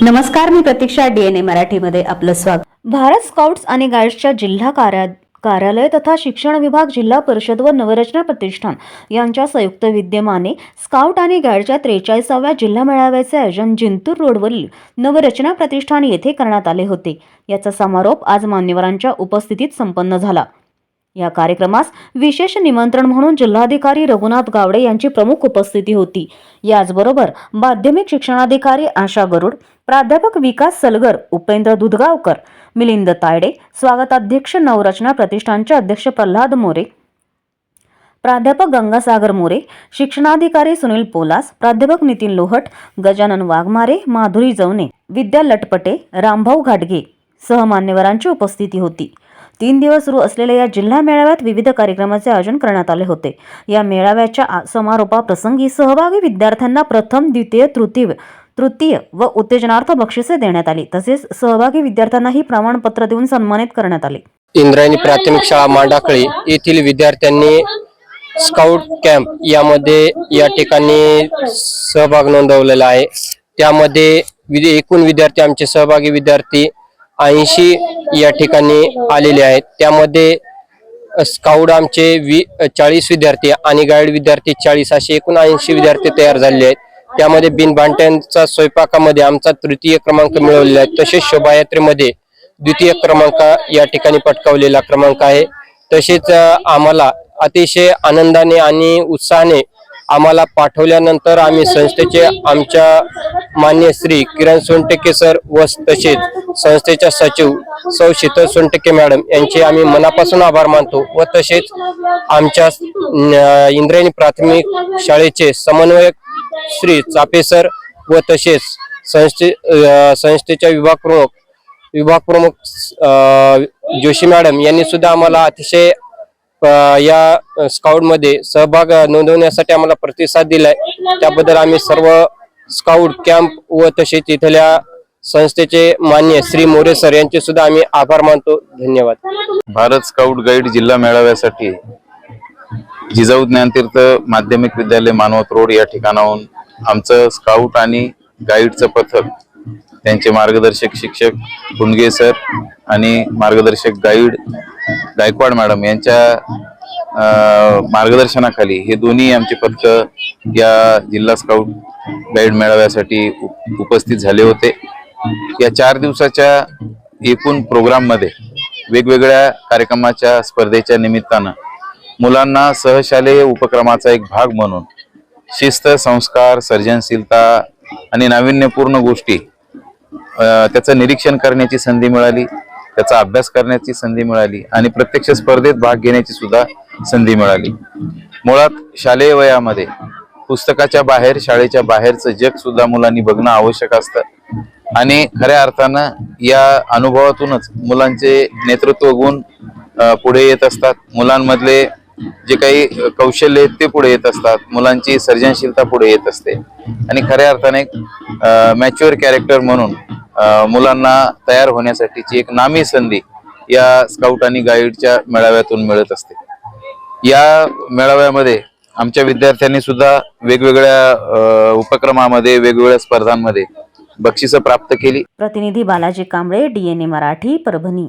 नमस्कार, मी प्रतीक्षा. DNA मराठीमध्ये आपलं स्वागत. भारत स्काउट्स आणि गाईड्सच्या जिल्हा कार्यालय तथा शिक्षण विभाग, जिल्हा परिषद व नवरचना प्रतिष्ठान यांच्या संयुक्त विद्यमाने स्काउट आणि गाईडच्या 43व्या जिल्हा मेळाव्याचे आयोजन जिंतूर रोडवरील नवरचना प्रतिष्ठान येथे करण्यात आले होते. याचा समारोप आज मान्यवरांच्या उपस्थितीत संपन्न झाला. या कार्यक्रमास विशेष निमंत्रण म्हणून जिल्हाधिकारी रघुनाथ गावडे यांची प्रमुख उपस्थिती होती. याचबरोबर माध्यमिक शिक्षणाधिकारी आशा गरुड, प्राध्यापक विकास सलगर, उपेंद्र दुधगावकर, मिलिंद तायडे, स्वागताध्यक्ष नवरचना प्रतिष्ठानचे अध्यक्ष प्रल्हाद मोरे, प्राध्यापक गंगासागर मोरे, शिक्षणाधिकारी सुनील पोलास, प्राध्यापक नितीन लोहट, गजानन वाघमारे, माधुरी जवने, विद्या लटपटे, रामभाऊ घाटगे सह मान्यवरांची उपस्थिती होती. 3 दिवस सुरू असलेल्या या जिल्हा मेळाव्यात विविध कार्यक्रमाचे आयोजन करण्यात आले होते. या मेळाव्याच्या समारोपाप्रसंगी सहभागी विद्यार्थ्यांना प्रथम, द्वितीय, तृतीय व उत्तेजनार्थ बक्षिसे देण्यात आली. तसेच सहभागी विद्यार्थ्यांनाही प्रमाणपत्र देऊन सन्मानित करण्यात आले. इंद्रायणी प्राथमिक शाळा मांडाकळी येथील विद्यार्थ्यांनी स्काउट कॅम्प यामध्ये या ठिकाणी सहभाग नोंदवलेला आहे. त्यामध्ये एकूण विद्यार्थी, आमचे सहभागी विद्यार्थी 80 या ठिकाणी आलेले आहेत. त्यामध्ये स्काउट आमचे 40 विद्यार्थी आणि गाईड विद्यार्थी 40 असे एकूण 80 विद्यार्थी तयार झालेले आहेत. त्यामध्ये बिनभांड्यांचा स्वयंपाकामध्ये आमचा 3य क्रमांक मिळवलेला आहे. तसेच शोभायात्रेमध्ये 2य क्रमांक या ठिकाणी पटकावलेला क्रमांक आहे. तसेच आम्हाला अतिशय आनंदाने आणि उत्साहाने आम्हाला पाठवल्यानंतर आम्ही संस्थेचे आमच्या मान्य श्री किरण सोनटके सर व तसेच संस्थेच्या सचिव सौ शीतल सोनटके मॅडम यांचे आम्ही मनापासून आभार मानतो. व तसेच आमच्या इंद्रायणी प्राथमिक शाळेचे समन्वयक श्री चापे सर व तसेच संस्थेच्या विभाग प्रमुख जोशी मॅडम यांनी सुद्धा आम्हाला अतिशय या स्काउट मध्ये सहभाग नोंदवण्यासाठी आम्हाला प्रतिसाद दिलाय. त्याबद्दल आम्ही सर्व स्काउट कॅम्प व तसेच इथल्या संस्थेचे मान्य श्री मोरे सर यांचे सुद्धा आम्ही आभार मानतो. धन्यवाद. भारत स्काउट गाईड जिल्हा मेळाव्यासाठी जिजाऊ ज्ञानतीर्थ माध्यमिक विद्यालय मानवत रोड या ठिकाणाहून आमचं स्काउट आणि गाईडचं पथक, त्यांचे मार्गदर्शक शिक्षक गुंडगे सर आणि मार्गदर्शक गाईड गायकवाड मॅडम यांच्या मार्गदर्शनाखाली हे दोन्ही आमचे पथक या जिल्हा स्काउट गाईड मेळाव्यासाठी उपस्थित झाले होते. या 4 दिवसाच्या एकूण प्रोग्राम मध्ये वेगवेगळ्या कार्यक्रमाच्या स्पर्धेच्या निमित्तानं मुलांना सहशालेय उपक्रमाचा एक भाग म्हणून शिस्त, संस्कार, सर्जनशीलता आणि नाविन्यपूर्ण गोष्टी त्याचं निरीक्षण करण्याची संधी मिळाली, त्याचा अभ्यास करण्याची संधी मिळाली आणि प्रत्यक्ष स्पर्धेत भाग घेण्याची सुद्धा संधी मिळाली. मुळात शालेय वयामध्ये पुस्तकाच्या बाहेर, शाळेच्या बाहेरचं जग सुद्धा मुलांनी बघणं आवश्यक असतं आणि खऱ्या अर्थानं या अनुभवातूनच मुलांचे नेतृत्व गुण पुढे येत असतात. मुलांमधले जे काही कौशल्य आहेत ते पुढे येत असतात. मुलांची सर्जनशीलता पुढे येत असते आणि खऱ्या अर्थाने एक मॅच्युअर कॅरेक्टर म्हणून मुलांना तयार होण्यासाठीची एक नामी संधी या स्काउट आणि गाईडच्या मेळाव्यातून मिळत असते. या मेळाव्यामध्ये आमच्या विद्यार्थ्यांनी सुद्धा वेगवेगळ्या उपक्रमामध्ये, वेगवेगळ्या स्पर्धांमध्ये बक्षिसं प्राप्त केली. प्रतिनिधी बालाजी कांबळे, DNA मराठी, परभणी.